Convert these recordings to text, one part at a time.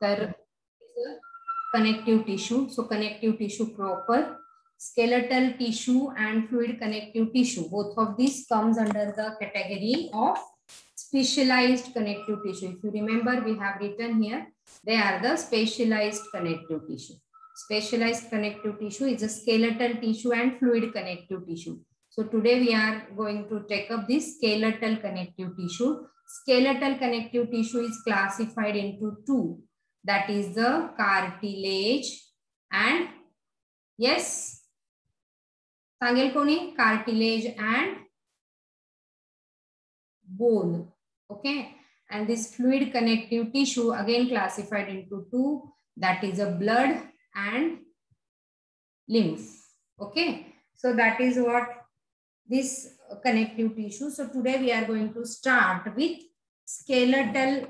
तर connective tissue. So connective tissue proper, skeletal tissue and fluid connective tissue. Both of these comes under the category of specialized connective tissue. If you remember, we have written here, they are the specialized connective tissue. Specialized connective tissue is a skeletal tissue and fluid connective tissue. So today we are going to take up this skeletal connective tissue. Skeletal connective tissue is classified into two. That is the cartilage and yes, सांगेल कोणी? Cartilage and bone. Okay, and this fluid connective tissue again classified into two. That is a blood and lymph. Okay, so that is what this connective tissue. So today we are going to start with skeletal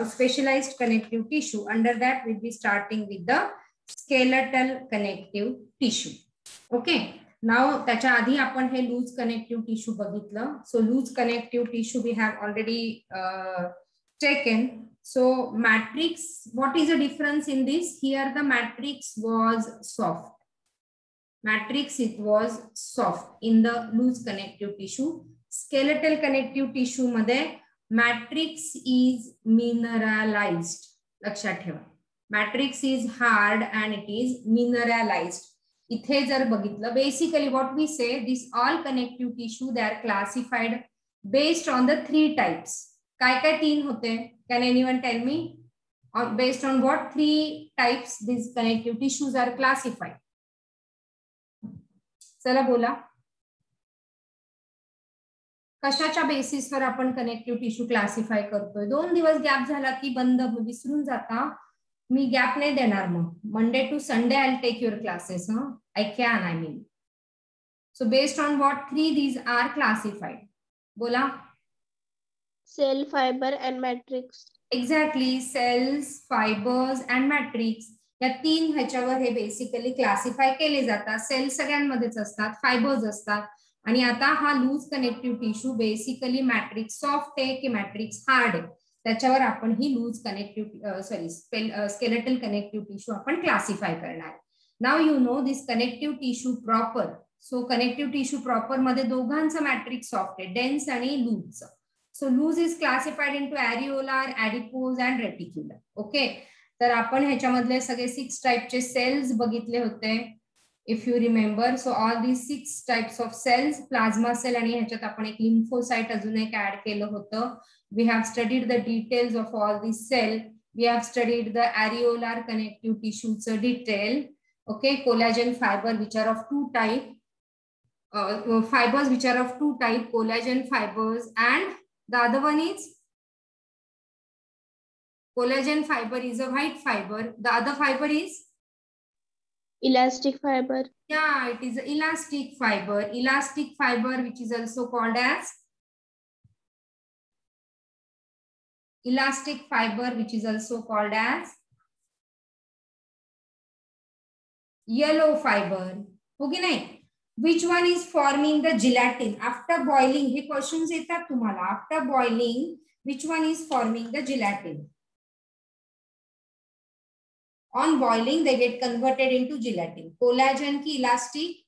specialized connective tissue. Under that we'll be starting with the skeletal connective tissue. Okay, now त्याच्या आधी आपण हे loose connective tissue बघितलं. So loose connective tissue we have already taken. So matrix, what is the difference in this? Here the matrix was soft. Matrix, it was soft in the loose connective tissue. Skeletal connective tissue मध्ये matrix is mineralized. लक्षात ठेवा. Matrix is hard and it is mineralized. इथे जर बघितलं, basically what we say, this all connective tissue, they are classified based on the three types. काय काय तीन होते? Can anyone tell me? Or based on what three types these connective tissues are classified? चला बोला. कशाच्या बेसिसवर आपण connective tissue classify करतोय? 2 दिवस गॅप झाला की बंद विसरून जाता. मी गॅप नाही देणार. मग Monday to Sunday I will take your classes. I can, I mean. So based on what three these are classified? बोला. Cell, fibre and matrix. Exactly, cells, fibres and matrix या तीन ह्याच्यावर हे बेसिकली क्लासिफाय केले जातात. Sales सगळ्यांमध्येच असतात, fibres असतात. आणि आता हा loose connective tissue basically matrix soft आहे की मॅट्रिक्स हार्ड आहे त्याच्यावर आपण ही loose connective skeletal connective tissue आपण क्लासिफाय करणार. नाव you know this connective tissue proper. So connective tissue proper मध्ये दोघांचं मॅट्रिक्स सॉफ्ट आहे, डेन्स आणि loose. So loose is classified into areolar, adipose and reticular. Okay, तर आपण ह्याच्यामधले सगळे 6 टाइपचे सेल्स बघितले होते. If you remember, so all these 6 types of cells, plasma cell आणि ह्याच्यात आपण एक लिम्फोसाइट अजून एक ऍड केलं होतं. We have studied the details of all these cell. We have studied the areolar connective tissues detail. Okay, collagen fiber which are of two type, fibers which are of two type, collagen fibers, and the other one is collagen fiber is a white fiber. The other fiber is elastic fiber. Yeah, it is elastic fiber. Elastic fiber which is also called as elastic fiber which is also called as yellow fiber. Okay, nahi? Which one is forming the gelatin after boiling? He questions येतात तुम्हाला. After boiling, which one is forming the gelatin? On boiling, they get converted into gelatin. Collagen की elastic?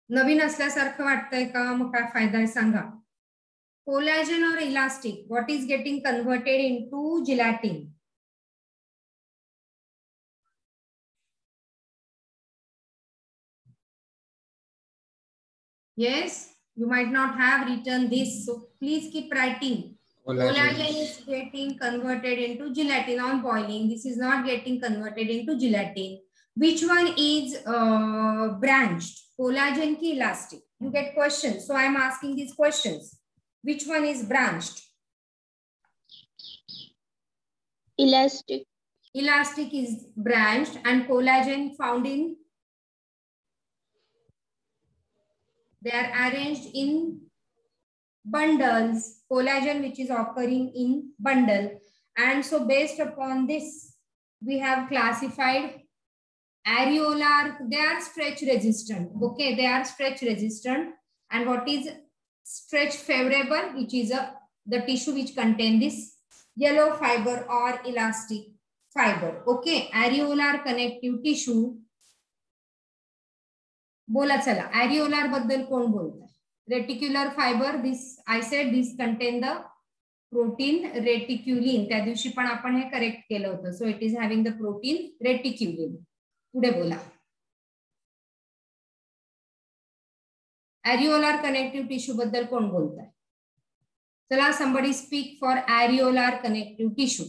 नवीन असल्यासारखं वाटतंय का? मग काय फायदा आहे सांगा. कोलॅजन और elastic, what is getting converted into gelatin? Yes, you might not have written this, so please keep writing. Collagen is getting converted into gelatin on boiling. This is not getting converted into gelatin. Which one is branched? Collagen ki elastic? You get questions, so I am asking these questions. Which one is branched? Elastic. Elastic is branched, and collagen found in? They are arranged in bundles. Collagen which is occurring in bundle, and so based upon this we have classified areolar. They are stretch resistant. Okay, they are stretch resistant. And what is stretch favorable, which is the tissue which contain this yellow fiber or elastic fiber. Okay, areolar connective tissue. बोला चला, areolar बद्दल कोण बोलतंय? Reticular fiber, this I said this contain the protein reticulin. त्या दिवशी पण आपण हे correct केलं होतं. So it is having the protein reticulin. पुढे बोला. Areolar connective tissue बद्दल कोण बोलतंय? चला, somebody speak for areolar connective tissue.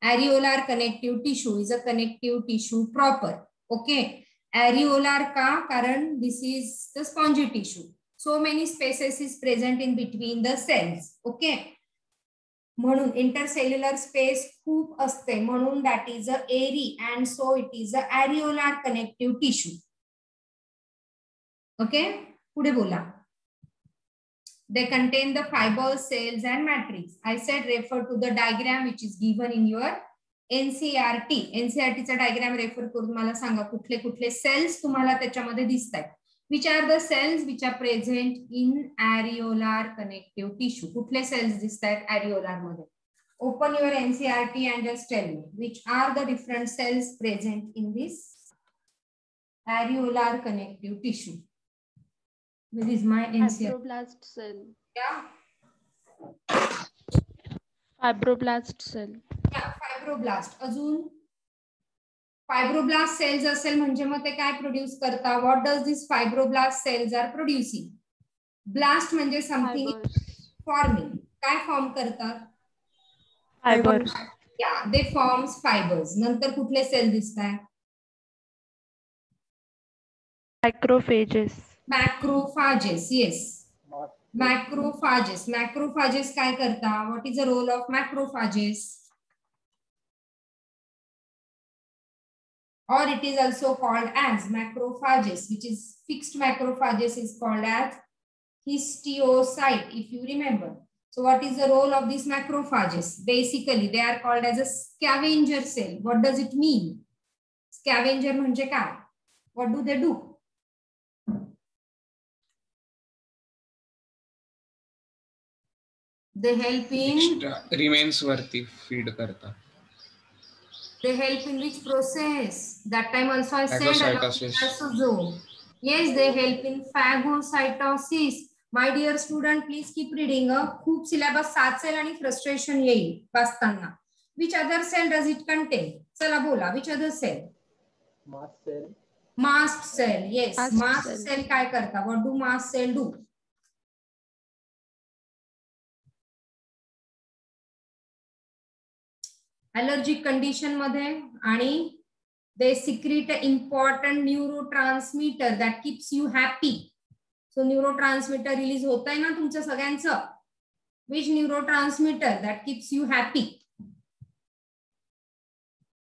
Areolar connective tissue is a connective tissue proper. Okay. Areolar का? कारण this is the spongy tissue. So many spaces is present in between the cells. Okay. म्हणून intercellular space खूप असते. म्हणून that is a airy and so it is a areolar connective tissue. Okay. पुढे बोला. They contain the fibers, cells and matrix. I said refer to the diagram which is given in your NCERT. NCERT चा diagram refer करून मला सांगा कुठले कुठले cells तुम्हाला त्याच्यामध्ये दिसतात. Which are the cells which are present in areolar connective tissue? कुठले cells दिसतात areolar मध्ये? Open your NCERT and just tell me which are the different cells present in this areolar connective tissue. Where is my NCERT? Fibroblast cell. Yeah. Fibroblast cell. Yeah, fibroblast. अजून fibroblast cells असेल म्हणजे मग ते काय produce करता? What does this fibroblast cells are producing? Blast म्हणजे something forming. काय form करतात? Fibers. Yeah, they forms fibers. नंतर कुठले सेल दिसतात? Macrophages. Macrophages. Yes. Macrophages. Macrophages काय करता? What is the role of macrophages? Or it is also called as macrophages, which is fixed macrophages is called as histiocyte, if you remember. So what is the role of these macrophages? Basically, they are called as a scavenger cell. What does it mean? Scavenger म्हणजे काय? What do they do? They help in remains वरती feed करता. They help in which process? That time also I said Phagocytosis. Yes, they help in phagocytosis. My dear student, please keep reading. खूप syllabus 7 cell आणि frustration येईल वाचताना. Which other cell does it contain? चला बोला. Which other cell? Mast cell. Mast cell. Yes. Mast cell. cell काय करता? What do mast cell do? Allergic condition मध्ये आणि they secrete an important neurotransmitter that keeps you happy. So neurotransmitter release होता है ना तुमच्या सगळ्यांचं? Which neurotransmitter that keeps you happy?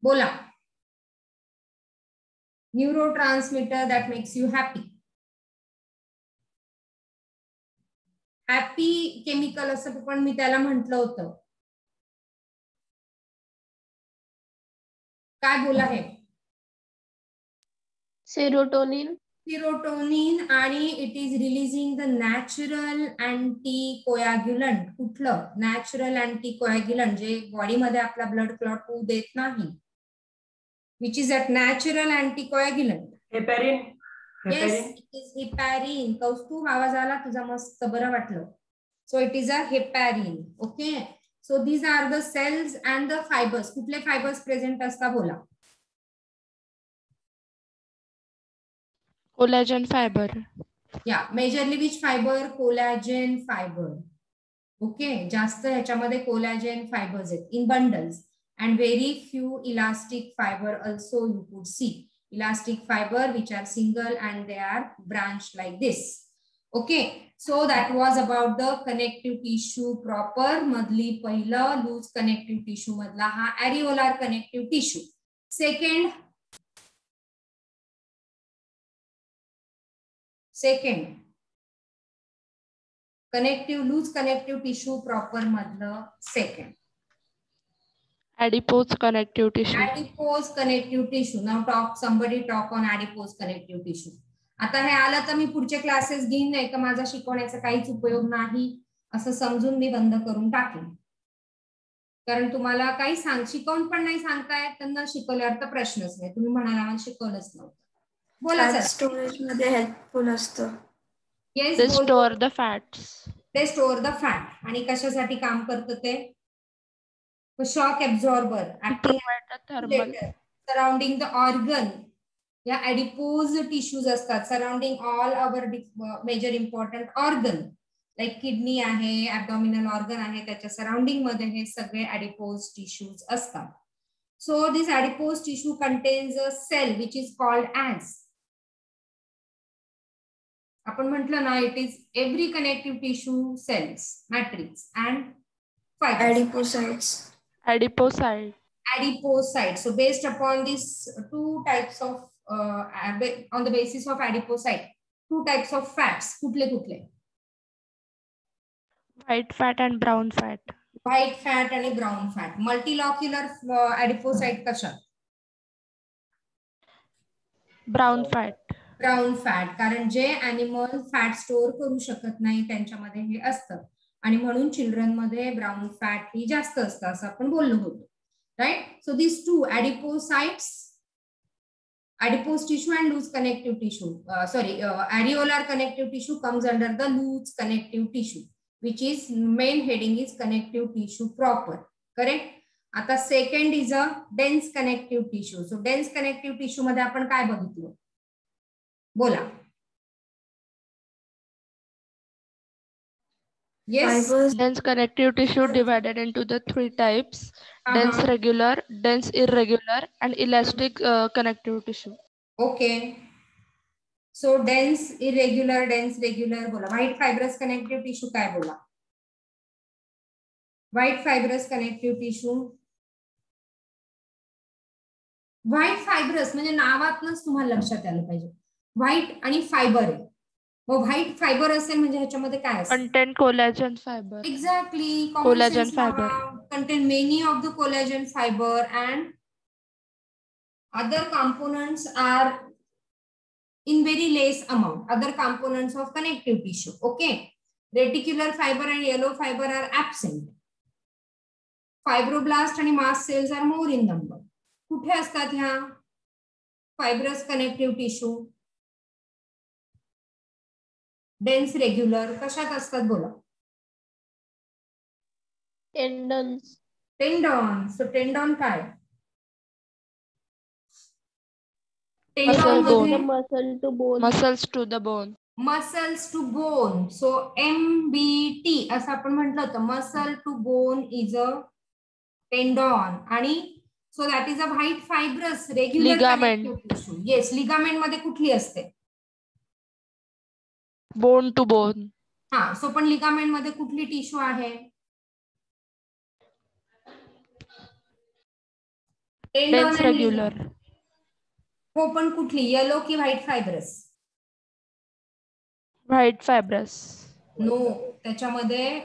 बोला. Neurotransmitter that makes you happy. Happy chemical असं पण मी त्याला म्हटलं होतं. काय बोला है? Serotonin. Serotonin आणि it is releasing the natural anticoagulant. कुठलं? Natural anticoagulant जे बॉडी मध्ये आपला ब्लड क्लॉट होऊ देत नाही. Which is that natural anticoagulant? Heparin. Yes, it is heparin. कौस्तुभ आवाज आला तुझा मस्त बरं वाटलं. So it is a heparin. Okay. So these are the cells and the fibers. कुठले fibers present असता बोला? Collagen fiber. Yeah, majorly which fiber? Collagen fiber. Okay, जास्त ह्याच्यामध्ये collagen fibers आहेत in bundles and very few elastic fiber also you could see. Elastic fiber which are single and they are branched like this. Okay, so that was about the connective tissue proper. मधली पहिलं loose connective tissue मधला हा areolar connective tissue. Second, connective loose connective tissue proper मधलं second. Adipose connective tissue. Adipose connective tissue. Now somebody talk on adipose connective tissue. आता हे आलं तर मी पुढचे classes घेईन, नाही का माझा शिकवण्याचा काहीच उपयोग नाही असं समजून मी बंद करून टाकेन. कारण तुम्हाला काही शिकवून पण नाही सांगताय, त्यांना शिकवल्यावर तर प्रश्नच नाही. तुम्ही म्हणाला आम्हाला शिकवलंच नव्हतं. बोला फॅट सर. स्टोरेज मध्ये हेल्पफुल असतं. Yes, They store the fats. ते स्टोअर द फॅट. आणि कशासाठी काम करतं ते? Shock absorber acting Provide the thermal. Surrounding the organ. या ऍडिपोज टिश्यूज असतात surrounding all our major important organ, like kidney आहे, ऍब्डॉमिनल ऑर्गन आहे, त्याच्या सराउंडिंग मध्ये हे सगळे ऍडिपोज टिश्यूज असतात. So this adipose tissue contains a cell which is called as, आपण म्हटलं ना, it is every connective tissue cells matrix and Adipocytes. Adipocyte. Adipocyte. So based upon these two types of on the basis of adipocyte, two types of fats. कुठले कुठले? White fat and brown fat. White fat आणि brown fat. Multilocular adipocyte कशात? Brown fat. Brown fat. कारण जे animal fat store करू शकत नाही त्यांच्यामध्ये हे असतं, आणि म्हणून चिल्ड्रन मध्ये ब्राउन फॅट ही जास्त असतं असं आपण बोललो होतो, right. So this two adipocytes, adipose tissue and loose connective tissue, areolar connective tissue comes under the loose connective tissue, which is main heading is connective tissue proper, correct. आता second is a dense connective tissue. So dense connective tissue मध्ये आपण काय बघितलं? बोला. Yes. Fibers. Dense connective tissue divided into the three types: dense regular, dense irregular, and elastic connective tissue. Okay. So dense irregular, dense regular बोला. White fibrous connective tissue काय बोला? White fibrous connective tissue. White fibrous म्हणजे नावातनच तुम्हाला लक्षात आलं पाहिजे. White आणि fibre आहे. मग व्हाईट फायबर असेल म्हणजे ह्याच्यामध्ये काय असेल? Contain collagen fiber. Exactly. Collagen fiber. Contain many of the collagen fiber and other components are in very less amount. Other components of connective tissue. Okay. Reticular fiber and yellow fiber are absent. Fibroblast and mast cells are more in number. कुठे असतात ह्या fibrous connective tissue? Dense regular कशात असतात बोला? Tendons. Tendon. So tendon काय? Muscle bone. Muscle to bone. Muscles to the bone. Muscles to bone. So MBT असं आपण म्हटलं होतं. Muscle to bone is a tendon. आणि so that is a white fibrous regular connective tissue. Yes. Ligament मध्ये कुठली असते? Bone to bone. हा. सो पण लिगामेंट मध्ये कुठली टिश्यू आहे? Dense regular. हो पण कुठली? येलो की white fibrous? White fibrous. No. त्याच्यामध्ये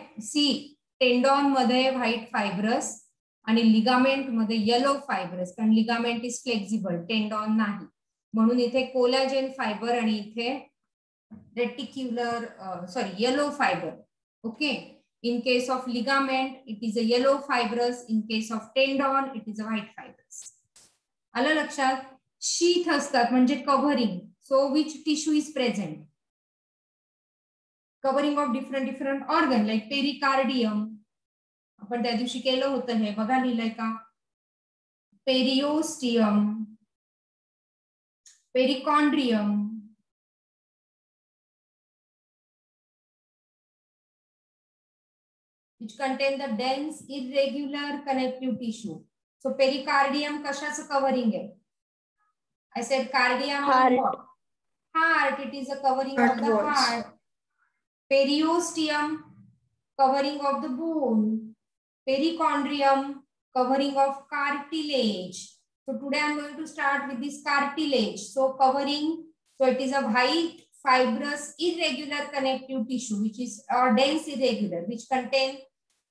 टेंडॉन मध्ये व्हाईट फायब्रस आणि लिगामेंट मध्ये येलो फायब्रस. कारण लिगामेंट इज फ्लेक्झिबल, टेंडॉन नाही. म्हणून इथे कोलॅजेन फायबर आणि इथे reticular yellow fibre. Okay. In case of ligament, it is a yellow fibrous. In case of tendon, it is a white fibrous. आलं लक्षात? Sheath असतात म्हणजे covering. So which tissue is present? Covering of different organ like pericardium. आपण त्या दिवशी केलं होतं हे बघा, लिहिलंय का? Periosteum, perichondrium, which contain the dense irregular connective tissue. So pericardium कशाचं कव्हरिंग आहे? I said cardium. Heart. It is a covering of the heart. Periosteum, covering of the bone. Perichondrium, covering of cartilage. So today I am going to start with this cartilage. So covering, so it is a white fibrous irregular connective tissue which is dense irregular, which contain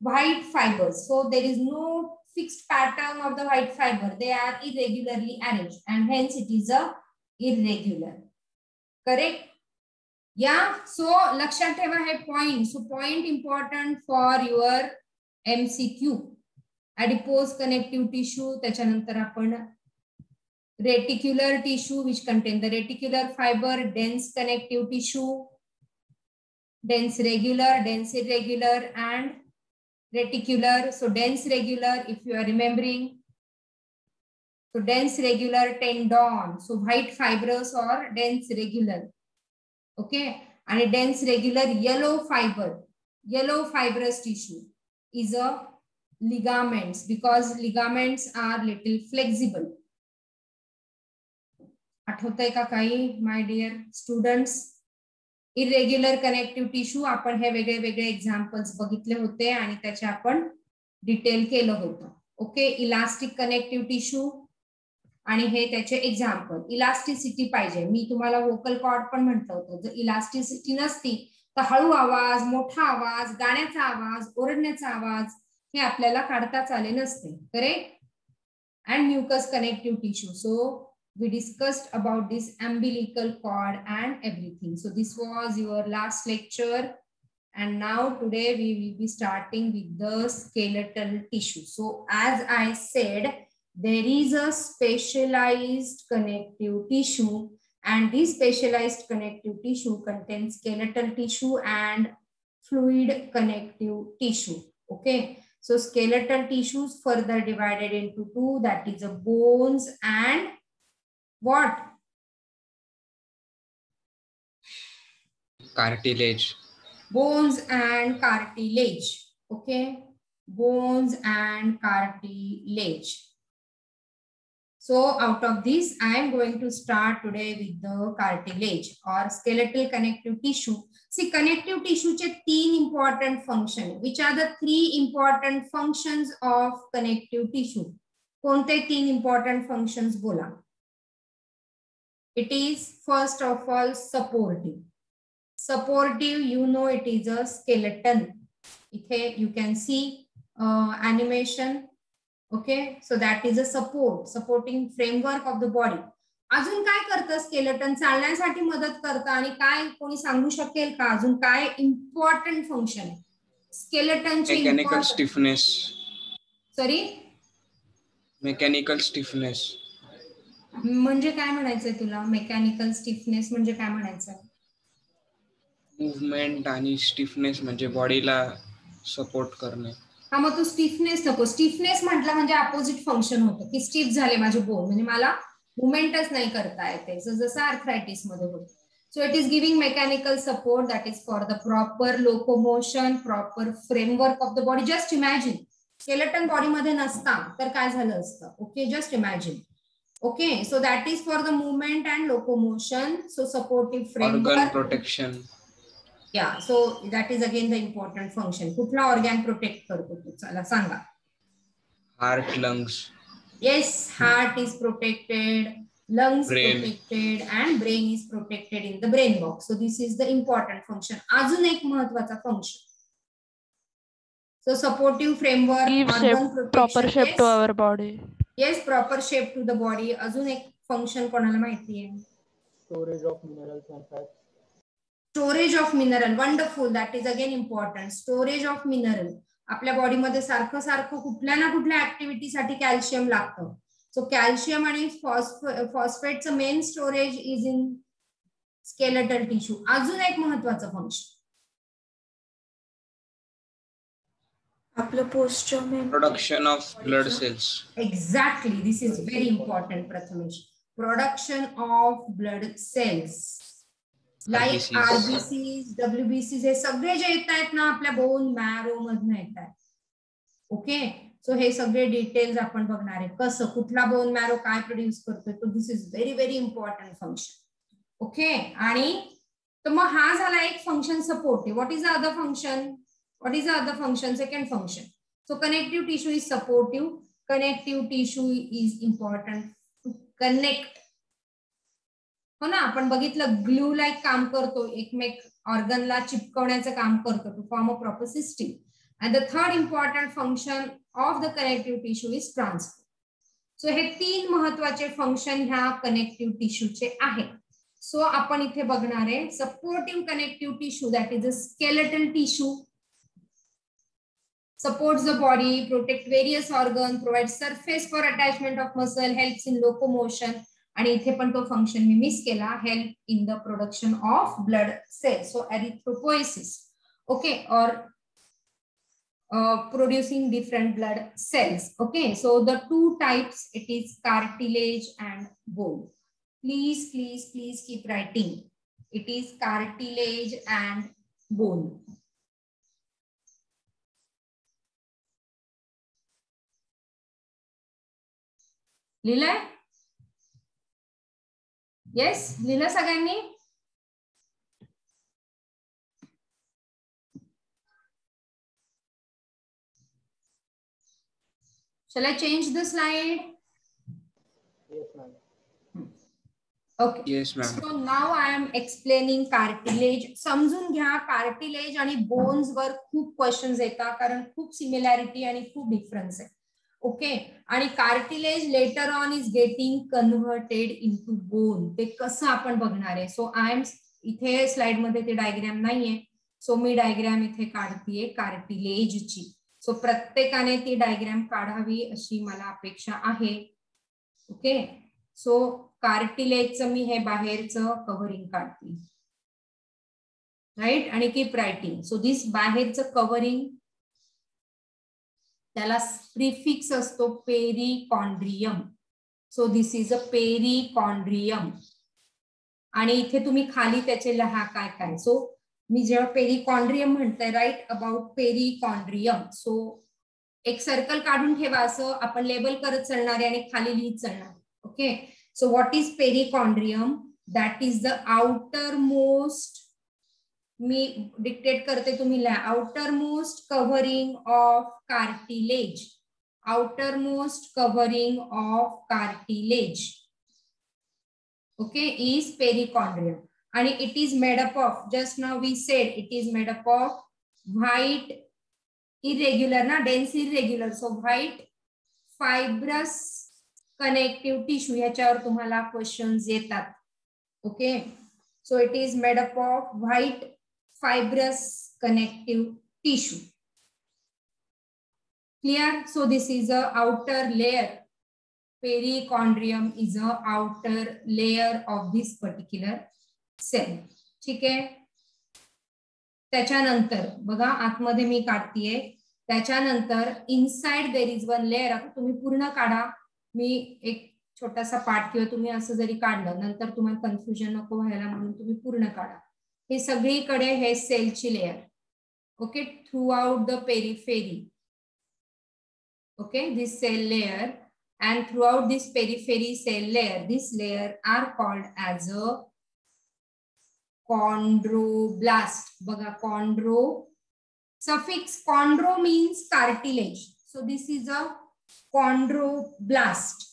white fibers. So there is no fixed pattern of the white fiber. They are irregularly arranged and hence it is a irregular. Correct. Yeah so लक्षात ठेवा हे point. So point important for your MCQ. Adipose connective tissue, त्याच्यानंतर आपण reticular tissue which contain the reticular fiber, dense connective tissue, dense regular, dense irregular and reticular. So dense regular, if you are remembering, so dense regular tendon, so white fibrous or dense regular. Okay, and a dense regular yellow fiber, yellow fibrous tissue is a ligaments, because ligaments are little flexible. आठवतंय का काही my dear students? Irregular connective tissue आपण हे वेगळे वेगळे examples बघितले होते आणि त्याचे आपण डिटेल केलं होतं. ओके, इलास्टिक कनेक्टिव्ह टिश्यू आणि हे त्याचे एक्झाम्पल. इलास्टिसिटी पाहिजे. मी तुम्हाला वोकल कॉर्ड पण म्हटलं होतं. जर इलास्टिसिटी नसती तर हळू आवाज, मोठा आवाज, गाण्याचा आवाज, ओरडण्याचा आवाज हे आपल्याला काढताच आले नसते. Correct. And mucus connective tissue. So we discussed about this umbilical cord and everything. So this was your last lecture, and now today we will be starting with the skeletal tissue. So as I said, there is a specialized connective tissue, and this specialized connective tissue contains skeletal tissue and fluid connective tissue. Okay, so skeletal tissues further divided into two, that is a bones and what? Cartilage. Bones and cartilage. Okay, bones and cartilage. So out of this, I am going to start today with the cartilage or skeletal connective tissue. See, connective tissue चे 3 important function. Which are the 3 important functions of connective tissue? कोणते 3 important functions बोला? It is first of all supportive. Supportive, you know, it is a skeleton. Okay, you can see animation. Okay, so that is a supporting framework of the body. अजून काय करतं skeleton? चालण्यासाठी मदत करतं. आणि काय कोणी सांगू शकेल का अजून काय इम्पॉर्टंट फंक्शन आहे स्केलेटनचे? Mechanical stiffness. Sorry, mechanical stiffness म्हणजे काय म्हणायचंय तुला? मेकॅनिकल स्टिफनेस म्हणजे काय म्हणायचंय? मूवमेंट आणि स्टिफनेस म्हणजे बॉडीला सपोर्ट करणे. हा, मग तू स्टिफनेस नको. स्टिफनेस म्हटलं म्हणजे अपोजिट फंक्शन होतं की स्टिफ झाले माझे बोन, म्हणजे मला मुवमेंटच नाही करता येते, जसं आर्थरायटिस मध्ये होतं. सो it is giving mechanical support that is for the proper locomotion, proper framework of the body. Just imagine skeleton body मध्ये नसता तर काय झालं असतं. Okay, just imagine. Okay, so that is for the movement and locomotion. So supportive framework. Organ protection. Yeah, so that is again the important function. कुठला organ protect करतो तू? चला सांगा. Heart, lungs. Yes, heart is protected, lungs brain. protected, and brain is protected in the brain box. So this is the important function. अजून एक महत्वाचा function. So supportive framework, Give organ shape, protection. proper shape yes. to our body. Yes, proper shape to the body. अजून एक function कोणाला माहिती आहे? Storage of minerals and fats. Storage of mineral. Wonderful. That is again important. Storage of mineral. आपल्या बॉडीमध्ये सारखं सारखं कुठल्या ना कुठल्या ऍक्टिव्हिटी साठी कॅल्शियम लागतं. सो कॅल्शियम आणि फॉस्फेटचं main storage is in skeletal tissue. अजून एक महत्वाचं फंक्शन आपलं posture main. Production of blood cells. Exactly. This is very important, Prathamesh. Production of blood cells. Like RBCs, WBCs हे सगळे जे येत आहेत ना आपल्या बोन मॅरो मधून येत आहेत. ओके, सो हे सगळे डिटेल्स आपण बघणार आहे. कसं, कुठला बोन मॅरो काय प्रोड्यूस करतोय. तो this is very very important function. Okay, आणि तर मग हा झाला एक function supportive. What is the other function? What is the other function? Second function. So connective tissue is supportive. Connective tissue is important to connect. हो ना, आपण बघितलं glue like काम करतो, एकमेक ऑर्गनला चिपकवण्याचं काम करतो to form a proper system. And the third important function of the connective tissue is transport. So हे 3 महत्वाचे फंक्शन ह्या कनेक्टिव्ह टिश्यूचे आहेत. सो आपण इथे बघणार आहे supportive connective tissue that is a skeletal tissue, supports the body, protect various organs, provides surface for attachment of muscle, helps in locomotion. आणि इथे पण तो फंक्शन मी मिस केला, help in the production of blood cells. So erythropoiesis, okay, or producing different blood cells. Okay, so the two types, it is cartilage and bone. Please keep writing. It is cartilage and bone. लिहिलंय? Yes, लिहिलं सगळ्यांनी? Shall I change the slide? Yes, ma'am. Okay. Yes, ma'am. So now I am explaining cartilage. समजून घ्या, cartilage आणि bones वर खूप questions येतात कारण खूप सिमिलॅरिटी आणि खूप डिफरन्स आहे. ओके, आणि cartilage later on is getting converted into bone. ते कसं आपण बघणार आहे. सो आय एम इथे स्लाइड मध्ये ते डायग्राम नाहीये, सो मी डायग्राम इथे काढतीये कार्टिलेजची. सो प्रत्येकाने ती डायग्राम काढावी अशी मला अपेक्षा आहे. ओके, सो कार्टिलेजचं मी हे बाहेरचं कव्हरिंग काढते, राईट, आणि कीप रायटिंग. सो दिस बाहेरचं कव्हरिंग त्याला प्रिफिक्स असतो perichondrium. So this is a perichondrium. आणि इथे तुम्ही खाली त्याचे लिहा काय काय. सो मी जेव्हा पेरिकॉन्ड्रियम म्हणते, राईट अबाउट पेरिकॉन्ड्रियम. सो एक सर्कल काढून ठेवा, असं आपण लेबल करत चालणार आहे आणि खाली लिहित चालणार. Okay, so what is perichondrium? That is the outermost, मी डिक्टेट करते तुम्ही लिहा, outermost covering of cartilage. Outermost covering of cartilage, okay, is perichondrium. आणि it is made up of, just now we said it is made up of white irregular ना, dense irregular, so white fibrous connective tissue. ह्याच्यावर तुम्हाला questions येतात. Okay, so it is made up of white fibrous connective tissue. Clear? So this is a outer layer. Perichondrium is a outer layer of this particular cell. ठीक आहे. त्याच्यानंतर बघा आतमध्ये मी काढतीये. त्याच्यानंतर inside there is one layer. आता तुम्ही पूर्ण काढा, मी एक छोटासा पार्ट किंवा तुम्ही असं जरी काढलं नंतर तुम्हाला कन्फ्युजन नको व्हायला म्हणून तुम्ही पूर्ण काढा. हे सगळीकडे हे सेलची layer. Okay, throughout the periphery. Okay, this cell layer and throughout this periphery cell layer, this layer are called as a chondroblast. बघा, chondro suffix chondro means cartilage, so this is a chondroblast.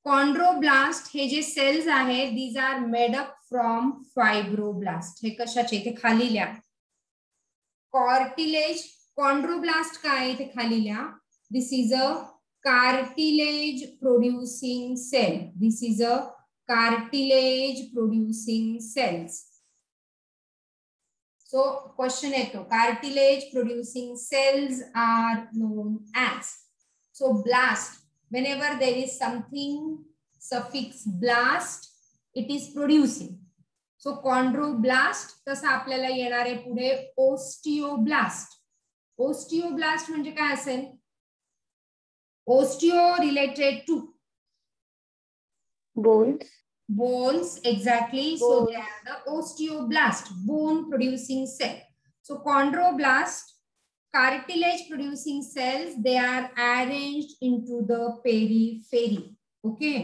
Chondroblast हे जे cells आहेत, these are made up from fibroblast. हे कशाचे? इथे खाली लिहा. Cartilage, chondroblast काय इथे खाली लिहा. This is a cartilage producing cell. This is a cartilage producing cells. So question येतो, cartilage producing cells are known as. So blast, whenever there is something suffix blast, it is producing. So chondroblast तसा आपल्याला येणार आहे पुढे osteoblast. Osteoblast म्हणजे काय असेल? Osteo related to bones. Bones, exactly. Bones. So they are the osteoblast, bone producing cell. So chondroblast, cartilage producing cells, they are arranged into the periphery. Okay.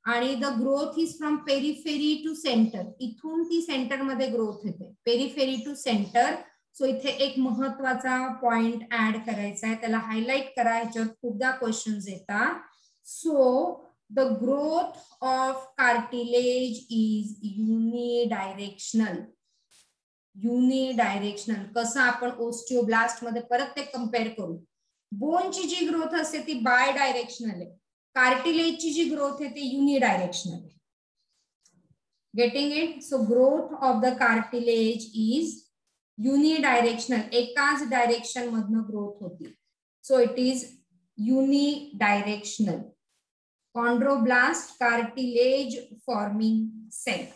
आणि the growth is from periphery to center. इथून ती centre मध्ये growth होते. Periphery to center. सो इथे एक महत्वाचा point add करायचा आहे, त्याला हायलाइट करा, ह्याच्यावर खूपदा क्वेश्चन्स येतात. So the growth of cartilage is unidirectional. Unidirectional कसं आपण ओस्टिओब्लास्ट मध्ये परत ते कम्पेअर करू. बोनची जी ग्रोथ असते ती बाय डायरेक्शनल आहे, कार्टिलेजची जी ग्रोथ आहे ती युनिडायरेक्शनल आहे. Getting it? So growth of the cartilage is unidirectional. एकाच डायरेक्शन मधनं ग्रोथ होती. So it is unidirectional. Chondroblast, cartilage forming cell.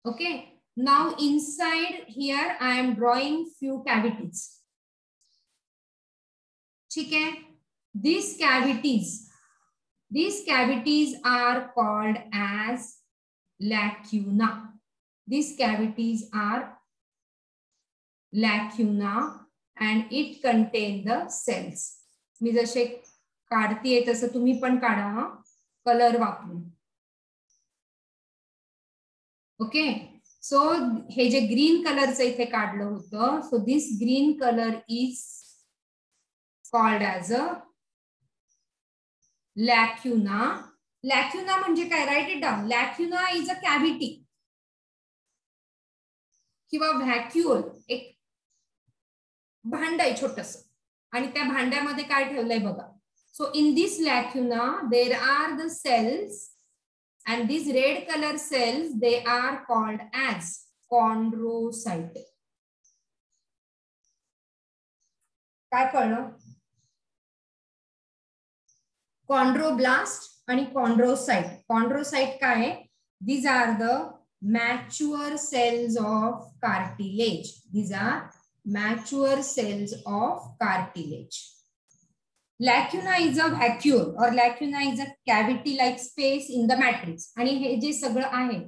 Okay. Now inside here I am drawing few cavities. ठीक है? These cavities are called as lacuna. These cavities are lacuna and it contain the cells. मी जसे काढतीये तसं तुम्ही पण काढा colour वापरून. Okay. सो हे जे green कलरचं इथे काढलं होतं, so this green colour is called as a lacuna. Lacuna म्हणजे काय? Write it down. Lacuna is a cavity किंवा व्हॅक्युअल. एक भांड आहे छोटस आणि त्या भांड्यामध्ये काय ठेवलंय बघा. So in this lacuna there are the cells and these red color cells, they are called as chondrocyte. काय कळलं? Chondroblast आणि chondrocyte. Chondrocyte काय आहे? These are the mature cells of cartilage. These are mature cells of cartilage. Lacuna is a vacuole or lacuna is a cavity like space in the matrix. आणि हे जे सगळं आहे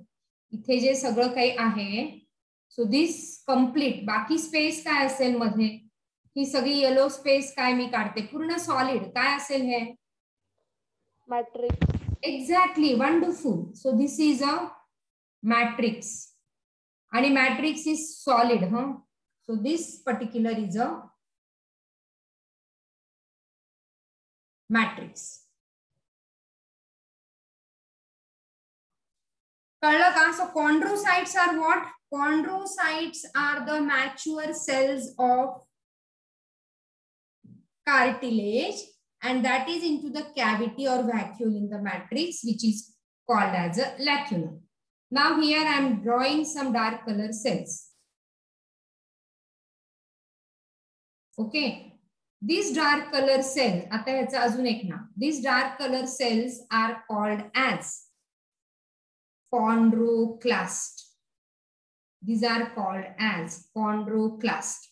इथे जे सगळं काही आहे, सो दिस कंप्लीट बाकी स्पेस काय असेल मध्ये, ही सगळी येलो स्पेस काय मी काढते पूर्ण सॉलिड काय असेल हे matrix. Exactly, wonderful. So this is a matrix आणि matrix is solid. So this particular is a matrix. कळलं का? So chondrocytes are what? Chondrocytes are the mature cells of cartilage and that is into the cavity or vacuole in the matrix which is called as a lacuna. Now here I am drawing some dark color cells. Okay. These dark color cells, आता ह्याचा अजून एक नाव. These dark color cells are called as chondroclast. These are called as chondroclast.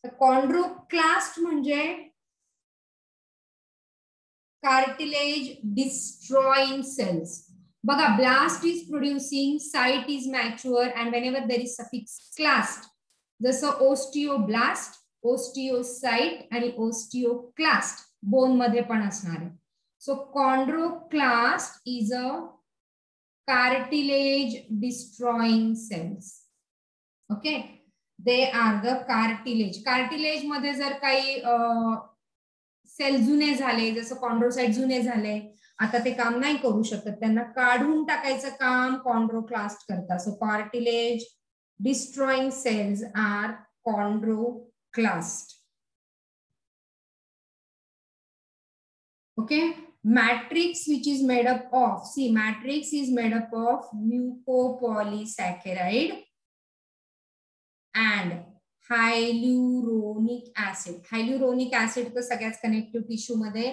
The chondroclast म्हणजे cartilage destroying cells. बघा, blast is producing, site is mature and whenever there is suffix clast, जसं osteoblast, ओस्टिओसाइट आणि ओस्टिओक्लास्ट bone मध्ये पण असणार आहे. So chondroclast is a cartilage destroying cells. Okay. They are the cartilage. Cartilage मध्ये जर काही सेल जुने झाले, जसं कॉन्ड्रोसाइट जुने झाले, आता ते काम नाही करू शकत, त्यांना काढून टाकायचं काम कॉन्ड्रोक्लास्ट करतात. So cartilage destroying cells are chondroclast. Okay. Matrix which is made up of, see, matrix is made up of mucopolysaccharide and hyaluronic acid. Hyaluronic acid तर सगळ्याच कनेक्टिव्ह टिश्यू मध्ये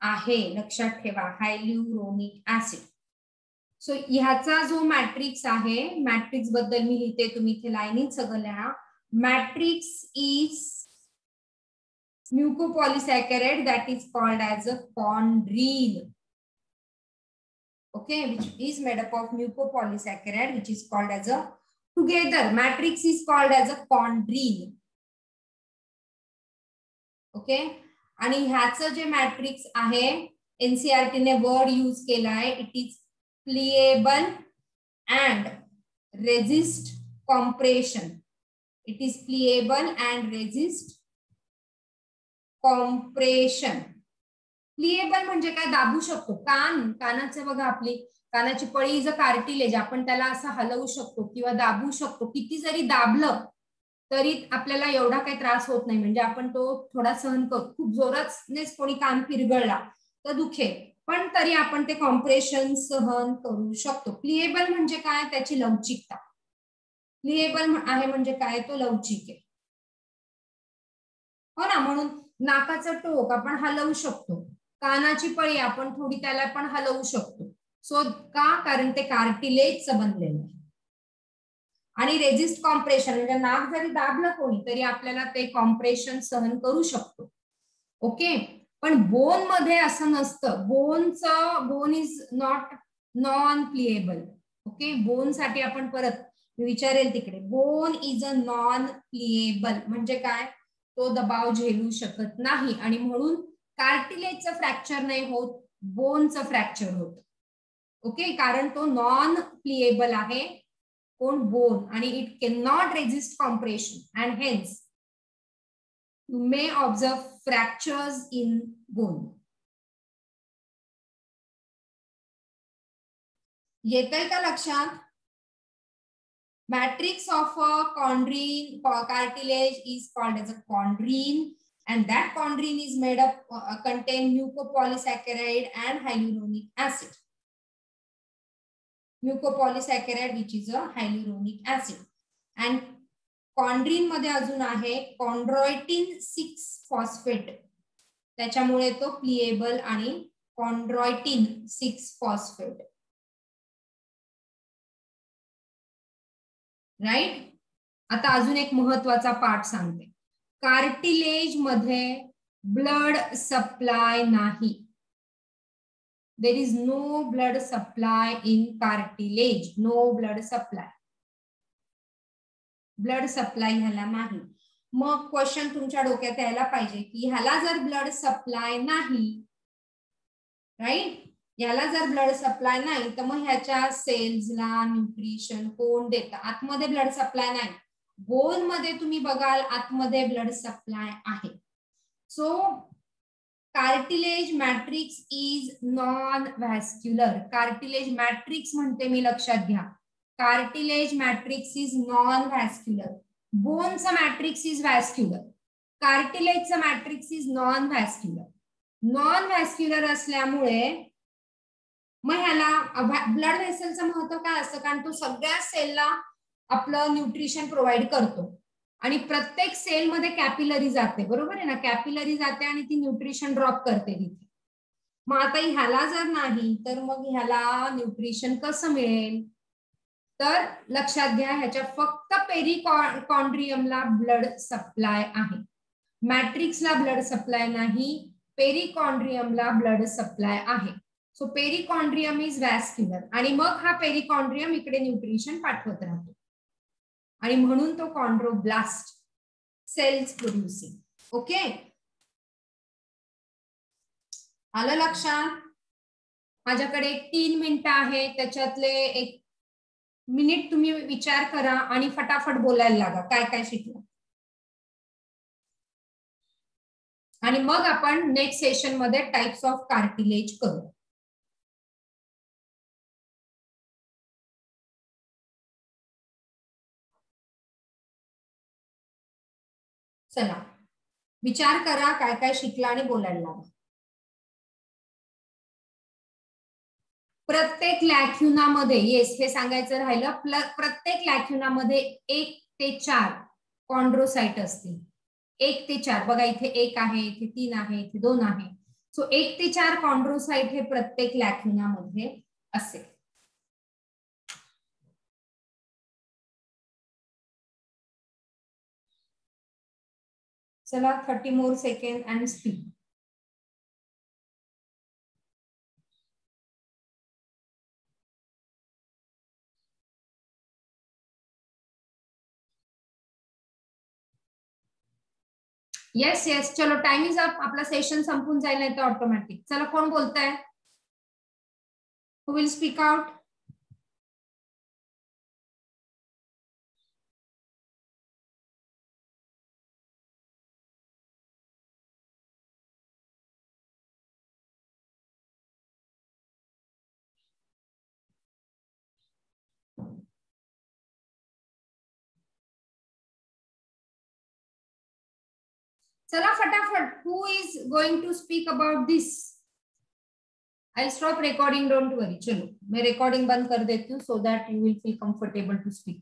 आहे, लक्षात ठेवा. हायल्युरोनिक ऍसिड. सो ह्याचा जो मॅट्रिक्स आहे, मॅट्रिक्स बद्दल मी लिहिते, तुम्ही इथे लाईनीत सगळं लिहा. Matrix is mucopolysaccharide that is called as a chondrine. Okay, which is made up of mucopolysaccharide which is called as a, together matrix is called as a chondrine. Okay, आणि ह्याचं जे matrix आहे NCERT ने word use केलाय, it is pliable and resist compression. It is pliable and resist compression. Pliable म्हणजे काय? दाबू शकतो. कानाचं बघा, आपली कानाची पळी इज अ कार्टिलेज, आपण त्याला असं हलवू शकतो किंवा दाबू शकतो. किती जरी दाबलं तरी आपल्याला एवढा काही त्रास होत नाही, म्हणजे आपण तो थोडा सहन करतो. खूप जोरातनेच कोणी कान पिरगळला तर दुखेल, पण तरी आपण ते कॉम्प्रेशन सहन करू शकतो. प्लिएबल म्हणजे काय, त्याची लवचिकता. प्लिएबल आहे म्हणजे काय, तो लवचिक आहे, हो ना. म्हणून नाकाचं टोक आपण हलवू शकतो, कानाची पळी आपण थोडी त्याला पण हलवू शकतो. सो का, कारण ते कार्टिलेजचं बनलेलं आहे. आणि रेजिस्ट कॉम्प्रेशन म्हणजे नाक जरी दाबलं कोणी तरी आपल्याला ते कॉम्प्रेशन सहन करू शकतो. ओके, पण बोन मध्ये असं नसतं. Bone is non pliable. Okay, bone साठी आपण परत विचारेल तिकडे, bone is a non pliable म्हणजे काय, तो दबाव झेलू शकत नाही आणि म्हणून कार्टिलेजचं फ्रॅक्चर नाही होत, बोनचं फ्रॅक्चर होत. ओके, कारण तो नॉन प्लिएबल आहे, कोण, बोन, आणि it can not resist compression and hence you may observe fractures in bone. येतंय का लक्षात? Matrix of a chondrine cartilage is called as a chondrine, and that chondrine is made up contain mucopolysaccharide and hyaluronic acid. Mucopolysaccharide, which is a hyaluronic acid, and कॉन्ड्रीन मध्ये अजून आहे कॉन्ड्रॉइटिन 6 phosphate, त्याच्यामुळे तो प्लिएबल आणि कॉन्ड्रॉइटिन 6 phosphate, right. आता अजून एक महत्वाचा पार्ट सांगते. कार्टिलेज मध्ये ब्लड सप्लाय नाही. There is no blood supply in cartilage, no blood supply, blood supply ह्याला नाही. मग क्वेश्चन तुमच्या डोक्यात यायला पाहिजे की ह्याला जर ब्लड सप्लाय नाही, राईट, याला जर ब्लड सप्लाय नाही तर मग ह्याच्या सेल्सला न्यूट्रिशन कोण देतं? आतमध्ये ब्लड सप्लाय नाही. बोन मध्ये तुम्ही बघाल आतमध्ये ब्लड सप्लाय आहे. So cartilage matrix is non vascular. Cartilage matrix म्हणते मी, लक्षात घ्या. Cartilage matrix is non vascular. बोनचं मॅट्रिक्स इज व्हॅस्क्युलर, कार्टिलेजचं matrix is non vascular. Non vascular असल्यामुळे मग ह्याला ब्लड व्हेसलचं महत्व काय असतं, कारण तो सगळ्या सेलला आपलं न्यूट्रिशन प्रोव्हाइड करतो आणि प्रत्येक सेल मध्ये कॅपिलरी जाते, बरोबर आहे ना. कॅपिलरी जाते आणि ती न्यूट्रिशन ड्रॉप करते तिथे. मग आता ह्याला जर नाही तर मग ह्याला न्यूट्रिशन कसं मिळेल? तर लक्षात घ्या, ह्याच्या फक्त पेरिकॉन्ड्रियमला ब्लड सप्लाय आहे, मॅट्रिक्सला ब्लड सप्लाय नाही, पेरिकॉन्ड्रियमला ब्लड सप्लाय आहे. सो पेरिकॉन्ड्रियम इज व्हॅस्क्युलर आणि मग हा पेरिकॉन्ड्रियम इकडे न्यूट्रिशन पाठवत राहतो आणि म्हणून तो कॉन्ड्रोब्लास्ट, सेल्स प्रोड्युसिंग. ओके, आलं लक्षात? माझ्याकडे 3 मिनिटं आहे, त्याच्यातले 1 मिनिट तुम्ही विचार करा आणि फटाफट बोलायला लागा काय काय शिकलं, आणि मग आपण नेक्स्ट सेशन मध्ये टाइप्स ऑफ कार्टिलेज करू. चला विचार करा काय काय शिकला आणि बोलायला लागा. प्रत्येक लॅक्युनामध्ये, येस हे सांगायचं राहिलं, प्रत्येक लॅक्युनामध्ये 1 ते 4 कॉन्ड्रोसाइट असतील. 1 ते 4 बघा, इथे 1 आहे, इथे 3 आहे, इथे 2 आहे. सो 1 ते 4 कॉन्ड्रोसाइट हे प्रत्येक लॅक्युनामध्ये असेल. चला 30 more seconds and speak. Yes yes, चलो टाइम इज अप. आपला सेशन संपून जाईल नाही तर ऑटोमॅटिक. चला कोण बोलताय? Who will speak out? चला फटाफट, who is going to speak about this? I stop recording, don't worry. चलो मैं रिकॉर्डिंग बंद कर देती हूँ so that you will feel comfortable to speak.